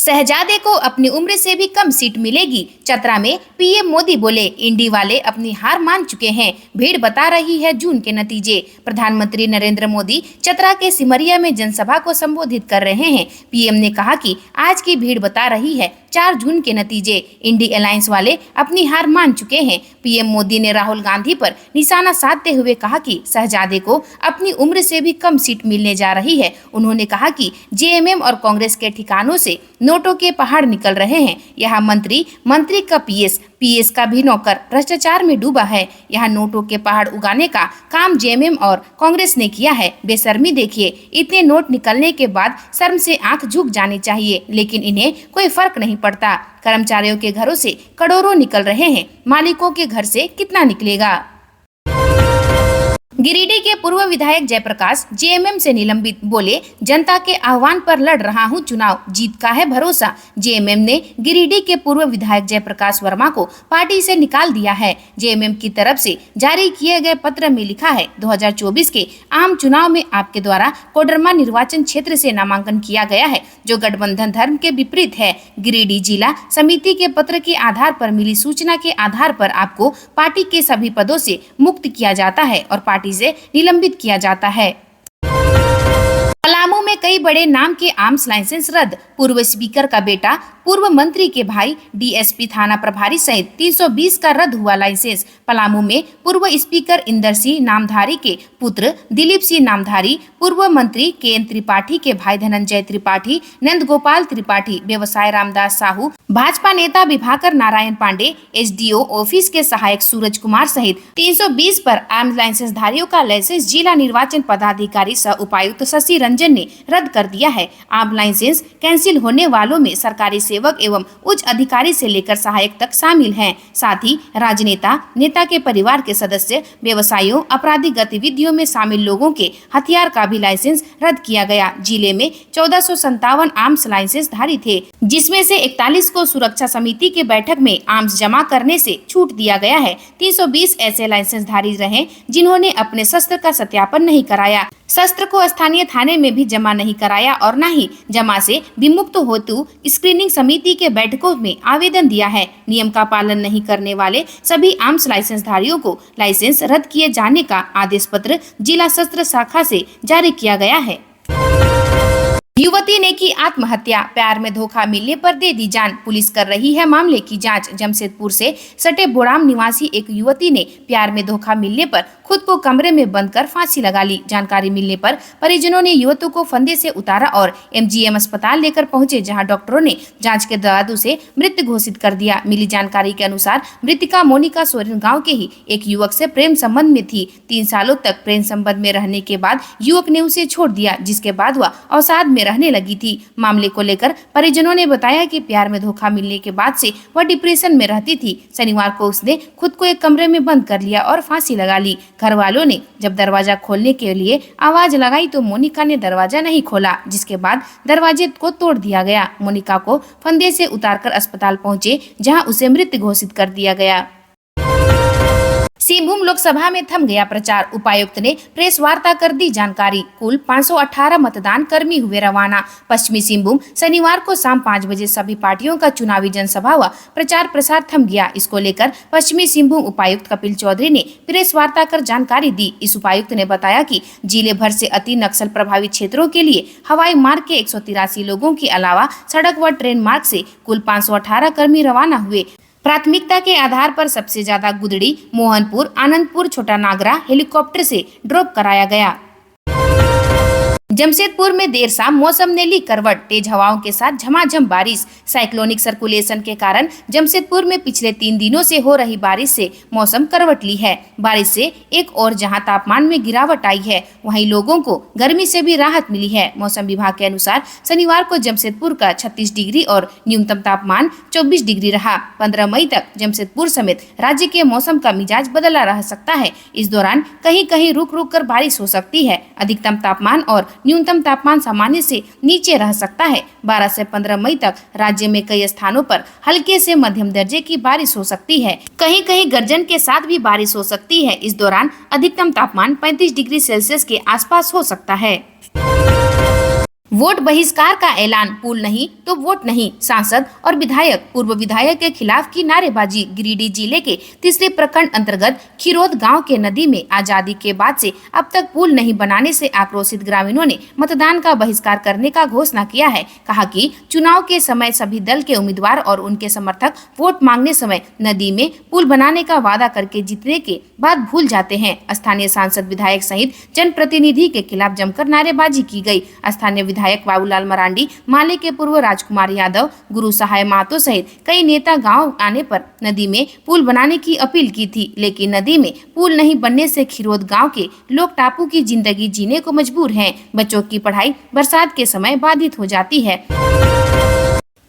शहजादे को अपनी उम्र से भी कम सीट मिलेगी। चतरा में पीएम मोदी बोले, इंडी वाले अपनी हार मान चुके हैं, भीड़ बता रही है जून के नतीजे। प्रधानमंत्री नरेंद्र मोदी चतरा के सिमरिया में जनसभा को संबोधित कर रहे हैं। पीएम ने कहा कि आज की भीड़ बता रही है 4 जून के नतीजे, इंडी अलायंस वाले अपनी हार मान चुके हैं। पीएम मोदी ने राहुल गांधी पर निशाना साधते हुए कहा कि शहजादे को अपनी उम्र से भी कम सीट मिलने जा रही है। उन्होंने कहा कि जेएमएम और कांग्रेस के ठिकानों से नोटों के पहाड़ निकल रहे हैं। यहाँ मंत्री का पीएस का भी नौकर भ्रष्टाचार में डूबा है। यहाँ नोटों के पहाड़ उगाने का काम जेएमएम और कांग्रेस ने किया है। बेशर्मी देखिए, इतने नोट निकलने के बाद शर्म से आंख झुक जानी चाहिए, लेकिन इन्हें कोई फर्क नहीं पड़ता। कर्मचारियों के घरों से करोड़ों निकल रहे हैं, मालिकों के घर से कितना निकलेगा। गिरिडीह के पूर्व विधायक जयप्रकाश जेएमएम से निलंबित, बोले जनता के आह्वान पर लड़ रहा हूं चुनाव, जीत का है भरोसा। जेएमएम ने गिरिडीह के पूर्व विधायक जयप्रकाश वर्मा को पार्टी से निकाल दिया है। जेएमएम की तरफ से जारी किए गए पत्र में लिखा है, 2024 के आम चुनाव में आपके द्वारा कोडरमा निर्वाचन क्षेत्र से नामांकन किया गया है, जो गठबंधन धर्म के विपरीत है। गिरिडीह जिला समिति के पत्र के आधार पर मिली सूचना के आधार पर आपको पार्टी के सभी पदों से मुक्त किया जाता है और पार्टी से निलंबित किया जाता है। पलामू में कई बड़े नाम के आर्म्स लाइसेंस रद्द, पूर्व स्पीकर का बेटा, पूर्व मंत्री के भाई, डीएसपी थाना प्रभारी सहित 320 का रद्द हुआ लाइसेंस। पलामू में पूर्व स्पीकर इंदर सिंह नामधारी के पुत्र दिलीप सिंह नामधारी, पूर्व मंत्री केएन त्रिपाठी के भाई धनंजय त्रिपाठी, नंद गोपाल त्रिपाठी, व्यवसाय रामदास साहू, भाजपा नेता विभाकर नारायण पांडे, एसडीओ ऑफिस के सहायक सूरज कुमार सहित 320 पर आर्म्स लाइसेंस धारियों का लाइसेंस जिला निर्वाचन पदाधिकारी सह उपायुक्त शशि रंजन ने रद्द कर दिया है। आर्म्स लाइसेंस कैंसिल होने वालों में सरकारी सेवक एवं उच्च अधिकारी से लेकर सहायक तक शामिल हैं। साथ ही राजनेता, नेता के परिवार के सदस्य, व्यवसायियों, आपराधिक गतिविधियों में शामिल लोगों के हथियार का भी लाइसेंस रद्द किया गया। जिले में 1457 आर्म्स लाइसेंस धारी थे, जिसमें से 41 को सुरक्षा समिति के बैठक में आर्म्स जमा करने से छूट दिया गया है। 320 ऐसे लाइसेंस धारी रहे जिन्होंने अपने शस्त्र का सत्यापन नहीं कराया, शस्त्र को स्थानीय थाने में भी जमा नहीं कराया और न ही जमा से विमुक्त हेतु स्क्रीनिंग समिति के बैठकों में आवेदन दिया है। नियम का पालन नहीं करने वाले सभी आर्म्स लाइसेंस धारियों को लाइसेंस रद्द किए जाने का आदेश पत्र जिला शस्त्र शाखा से जारी किया गया है। युवती ने की आत्महत्या, प्यार में धोखा मिलने पर दे दी जान, पुलिस कर रही है मामले की जांच। जमशेदपुर से सटे बोड़ाम निवासी एक युवती ने प्यार में धोखा मिलने पर खुद को कमरे में बंद कर फांसी लगा ली। जानकारी मिलने पर परिजनों ने युवती को फंदे से उतारा और एमजीएम अस्पताल लेकर पहुंचे, जहां डॉक्टरों ने जांच के दौरान उसे मृत घोषित कर दिया। मिली जानकारी के अनुसार मृतका मोनिका सोरेन गाँव के ही एक युवक से प्रेम संबंध में थी। 3 सालों तक प्रेम संबंध में रहने के बाद युवक ने उसे छोड़ दिया, जिसके बाद वह अवसाद में रहने लगी थी। मामले को लेकर परिजनों ने बताया कि प्यार में धोखा मिलने के बाद से वह डिप्रेशन में रहती थी। शनिवार को उसने खुद को एक कमरे में बंद कर लिया और फांसी लगा ली। घर वालों ने जब दरवाजा खोलने के लिए आवाज लगाई तो मोनिका ने दरवाजा नहीं खोला, जिसके बाद दरवाजे को तोड़ दिया गया। मोनिका को फंदे से उतारकर अस्पताल पहुंचे, जहां उसे मृत घोषित कर दिया गया। सिंहभूम लोकसभा में थम गया प्रचार, उपायुक्त ने प्रेस वार्ता कर दी जानकारी। कुल 518 मतदान कर्मी हुए रवाना। पश्चिमी सिंहभूम शनिवार को शाम 5 बजे सभी पार्टियों का चुनावी जनसभा व प्रचार प्रसार थम गया। इसको लेकर पश्चिमी सिंहभूम उपायुक्त कपिल चौधरी ने प्रेस वार्ता कर जानकारी दी। इस उपायुक्त ने बताया कि जिले भर से अति नक्सल प्रभावित क्षेत्रों के लिए हवाई मार्ग के 183 लोगों के अलावा सड़क व ट्रेन मार्ग से कुल 518 कर्मी रवाना हुए। प्राथमिकता के आधार पर सबसे ज्यादा गुदड़ी, मोहनपुर, आनंदपुर, छोटा नागरा हेलीकॉप्टर से ड्रॉप कराया गया। जमशेदपुर में देर शाम मौसम ने ली करवट, तेज हवाओं के साथ झमाझम बारिश। साइक्लोनिक सर्कुलेशन के कारण जमशेदपुर में पिछले 3 दिनों से हो रही बारिश से मौसम करवट ली है। बारिश से एक और जहां तापमान में गिरावट आई है, वहीं लोगों को गर्मी से भी राहत मिली है। मौसम विभाग के अनुसार शनिवार को जमशेदपुर का 36 डिग्री और न्यूनतम तापमान 24 डिग्री रहा। 15 मई तक जमशेदपुर समेत राज्य के मौसम का मिजाज बदला रह सकता है। इस दौरान कहीं कहीं रुक रुक कर बारिश हो सकती है। अधिकतम तापमान और न्यूनतम तापमान सामान्य से नीचे रह सकता है। 12 से 15 मई तक राज्य में कई स्थानों पर हल्के से मध्यम दर्जे की बारिश हो सकती है। कहीं कहीं गर्जन के साथ भी बारिश हो सकती है। इस दौरान अधिकतम तापमान 35 डिग्री सेल्सियस के आसपास हो सकता है। वोट बहिष्कार का ऐलान, पुल नहीं तो वोट नहीं, सांसद और विधायक पूर्व विधायक के खिलाफ की नारेबाजी। गिरिडीह जिले के तीसरे प्रखंड अंतर्गत खिरोद गांव के नदी में आजादी के बाद से अब तक पुल नहीं बनाने से आक्रोशित ग्रामीणों ने मतदान का बहिष्कार करने का घोषणा किया है। कहा कि चुनाव के समय सभी दल के उम्मीदवार और उनके समर्थक वोट मांगने समय नदी में पुल बनाने का वादा करके जीतने के बाद भूल जाते हैं। स्थानीय सांसद, विधायक सहित जनप्रतिनिधि के खिलाफ जमकर नारेबाजी की गई। स्थानीय विधायक बाबूलाल मरांडी, माले के पूर्व राजकुमार यादव, गुरु सहाय महतो सहित कई नेता गांव आने पर नदी में पुल बनाने की अपील की थी, लेकिन नदी में पुल नहीं बनने से खिरोद गांव के लोग टापू की जिंदगी जीने को मजबूर हैं। बच्चों की पढ़ाई बरसात के समय बाधित हो जाती है।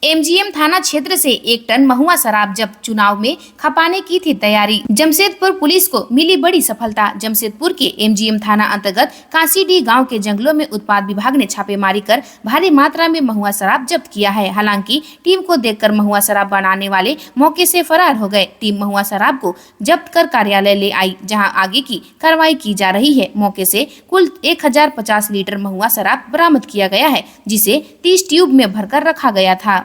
एमजीएम थाना क्षेत्र से 1 टन महुआ शराब जब्त, चुनाव में खपाने की थी तैयारी। जमशेदपुर पुलिस को मिली बड़ी सफलता। जमशेदपुर के एमजीएम थाना अंतर्गत कांसीडीह गांव के जंगलों में उत्पाद विभाग ने छापेमारी कर भारी मात्रा में महुआ शराब जब्त किया है। हालांकि टीम को देखकर महुआ शराब बनाने वाले मौके से फरार हो गए। टीम महुआ शराब को जब्त कर कार्यालय ले आई, जहां आगे की कार्रवाई की जा रही है। मौके से कुल 1050 लीटर महुआ शराब बरामद किया गया है, जिसे 30 ट्यूब में भरकर रखा गया था।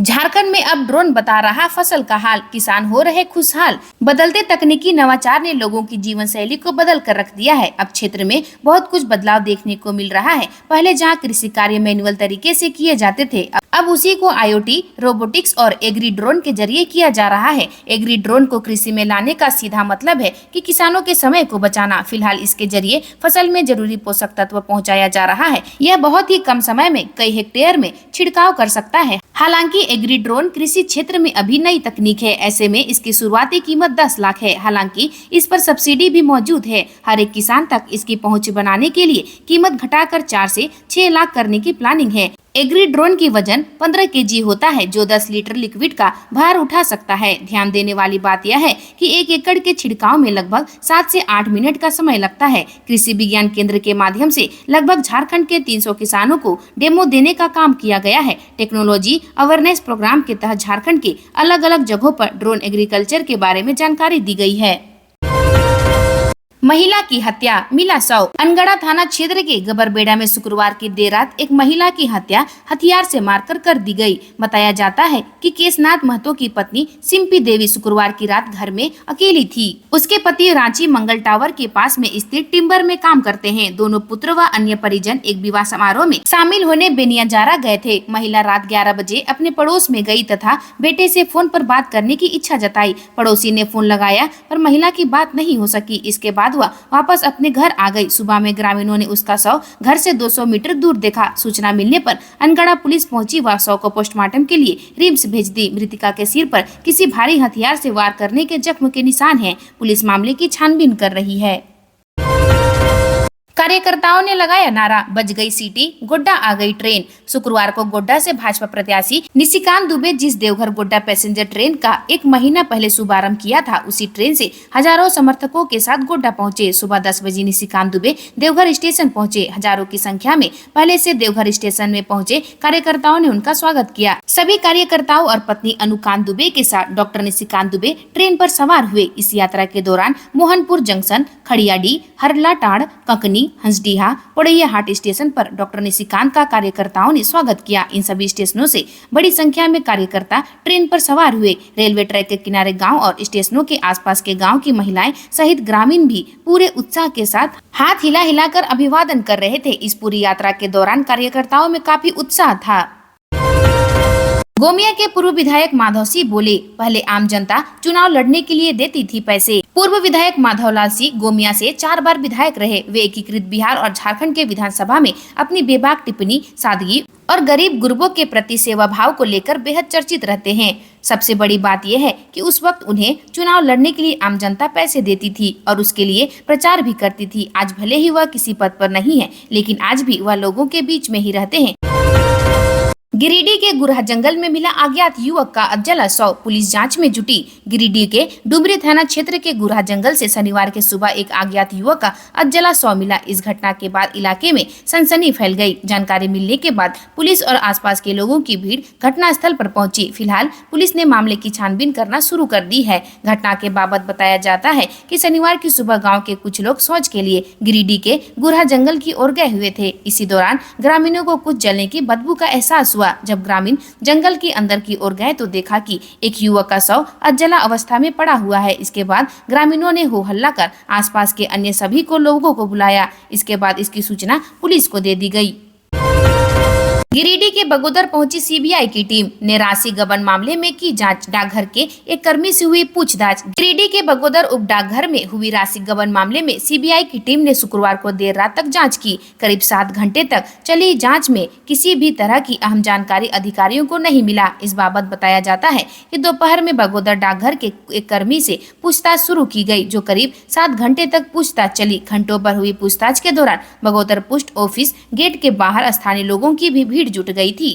झारखंड में अब ड्रोन बता रहा फसल का हाल, किसान हो रहे खुशहाल। बदलते तकनीकी नवाचार ने लोगों की जीवन शैली को बदल कर रख दिया है। अब क्षेत्र में बहुत कुछ बदलाव देखने को मिल रहा है। पहले जहां कृषि कार्य मैनुअल तरीके से किए जाते थे, अब उसी को IoT, रोबोटिक्स और एग्री ड्रोन के जरिए किया जा रहा है। एग्री ड्रोन को कृषि में लाने का सीधा मतलब है कि किसानों के समय को बचाना। फिलहाल इसके जरिए फसल में जरूरी पोषक तत्व पहुंचाया जा रहा है। यह बहुत ही कम समय में कई हेक्टेयर में छिड़काव कर सकता है। हालांकि एग्री ड्रोन कृषि क्षेत्र में अभी नई तकनीक है, ऐसे में इसकी शुरुआती कीमत 10 लाख है। हालांकि इस पर सब्सिडी भी मौजूद है। हर एक किसान तक इसकी पहुंच बनाने के लिए कीमत घटाकर 4 से 6 लाख करने की प्लानिंग है। एग्री ड्रोन की वजन 15 केजी होता है, जो 10 लीटर लिक्विड का भार उठा सकता है। ध्यान देने वाली बात यह है कि 1 एकड़ के छिड़काव में लगभग 7 से 8 मिनट का समय लगता है। कृषि विज्ञान केंद्र के माध्यम से लगभग झारखंड के 300 किसानों को डेमो देने का काम किया गया है। टेक्नोलॉजी अवेयरनेस प्रोग्राम के तहत झारखंड के अलग अलग जगहों पर ड्रोन एग्रीकल्चर के बारे में जानकारी दी गई है। महिला की हत्या, मिला शव। अनगढ़ा थाना क्षेत्र के गबरबेड़ा में शुक्रवार की देर रात एक महिला की हत्या हथियार से मारकर कर दी गई। बताया जाता है कि केशनाथ महतो की पत्नी सिंपी देवी शुक्रवार की रात घर में अकेली थी। उसके पति रांची मंगल टावर के पास में स्थित टिम्बर में काम करते हैं। दोनों पुत्र व अन्य परिजन एक विवाह समारोह में शामिल होने बेनियाजारा गए थे। महिला रात 11 बजे अपने पड़ोस में गई तथा बेटे से फोन पर बात करने की इच्छा जताई। पड़ोसी ने फोन लगाया पर महिला की बात नहीं हो सकी। इसके बाद वह वापस अपने घर आ गई। सुबह में ग्रामीणों ने उसका शव घर से 200 मीटर दूर देखा। सूचना मिलने पर अनगढ़ा पुलिस पहुंची व शव को पोस्टमार्टम के लिए रिम्स भेज दी। मृतका के सिर पर किसी भारी हथियार से वार करने के जख्म के निशान हैं। पुलिस मामले की छानबीन कर रही है। कार्यकर्ताओं ने लगाया नारा, बज गई सीटी, गोड्डा आ गई ट्रेन। शुक्रवार को गोड्डा से भाजपा प्रत्याशी निशिकांत दुबे जिस देवघर गोड्डा पैसेंजर ट्रेन का 1 महीना पहले शुभारंभ किया था, उसी ट्रेन से हजारों समर्थकों के साथ गोड्डा पहुंचे। सुबह 10 बजे निशिकांत दुबे देवघर स्टेशन पहुंचे। हजारों की संख्या में पहले से देवघर स्टेशन में पहुंचे कार्यकर्ताओं ने उनका स्वागत किया। सभी कार्यकर्ताओं और पत्नी अनुकांत दुबे के साथ डॉक्टर निशिकांत दुबे ट्रेन पर सवार हुए। इस यात्रा के दौरान मोहनपुर जंक्शन, खड़ियाडी, हरलाटाड़, कंकनी, हंसडीहा, पोड़ैया हाट स्टेशन पर डॉक्टर निशिकांत का कार्यकर्ताओं ने स्वागत किया। इन सभी स्टेशनों से बड़ी संख्या में कार्यकर्ता ट्रेन पर सवार हुए। रेलवे ट्रैक के किनारे गांव और स्टेशनों के आसपास के गांव की महिलाएं सहित ग्रामीण भी पूरे उत्साह के साथ हाथ हिला हिलाकर अभिवादन कर रहे थे। इस पूरी यात्रा के दौरान कार्यकर्ताओं में काफी उत्साह था। गोमिया के पूर्व विधायक माधव सिंह बोले, पहले आम जनता चुनाव लड़ने के लिए देती थी पैसे। पूर्व विधायक माधवलाल सिंह गोमिया से 4 बार विधायक रहे। वे एकीकृत बिहार और झारखंड के विधानसभा में अपनी बेबाक टिप्पणी, सादगी और गरीब गुरबों के प्रति सेवा भाव को लेकर बेहद चर्चित रहते हैं। सबसे बड़ी बात यह है कि उस वक्त उन्हें चुनाव लड़ने के लिए आम जनता पैसे देती थी और उसके लिए प्रचार भी करती थी। आज भले ही वह किसी पद पर नहीं है, लेकिन आज भी वह लोगों के बीच में ही रहते हैं। गिरिडीह के गुरहा जंगल में मिला अज्ञात युवक का जला शव, पुलिस जांच में जुटी। गिरिडीह के डुमरी थाना क्षेत्र के गुरहा जंगल से शनिवार के सुबह एक अज्ञात युवक का अजला शव मिला। इस घटना के बाद इलाके में सनसनी फैल गई। जानकारी मिलने के बाद पुलिस और आसपास के लोगों की भीड़ घटनास्थल पर पहुंची। फिलहाल पुलिस ने मामले की छानबीन करना शुरू कर दी है। घटना के बाबत बताया जाता है कि शनिवार की सुबह गाँव के कुछ लोग शौच के लिए गिरिडीह के गुरहा जंगल की ओर गए हुए थे। इसी दौरान ग्रामीणों को कुछ जलने की बदबू का एहसास हुआ। जब ग्रामीण जंगल के अंदर की ओर गए तो देखा कि एक युवक का शव अधजला अवस्था में पड़ा हुआ है। इसके बाद ग्रामीणों ने हो हल्ला कर आसपास के अन्य सभी को लोगों को बुलाया। इसके बाद इसकी सूचना पुलिस को दे दी गई। गिरिडीह के बगोदर पहुंची सीबीआई की टीम ने राशि गबन मामले में की जांच। डाकघर के एक कर्मी से हुई पूछताछ। गिरिडीह के बगोदर उप डाकघर में हुई राशि गबन मामले में सीबीआई की टीम ने शुक्रवार को देर रात तक जांच की। करीब 7 घंटे तक चली जांच में किसी भी तरह की अहम जानकारी अधिकारियों को नहीं मिला। इस बाबत बताया जाता है कि दोपहर में बगोदर डाकघर के एक कर्मी से पूछताछ शुरू की गई, जो करीब 7 घंटे तक पूछताछ चली। घंटों भर हुई पूछताछ के दौरान बगोदर पोस्ट ऑफिस गेट के बाहर स्थानीय लोगों की भी भीड़ जुट गई थी।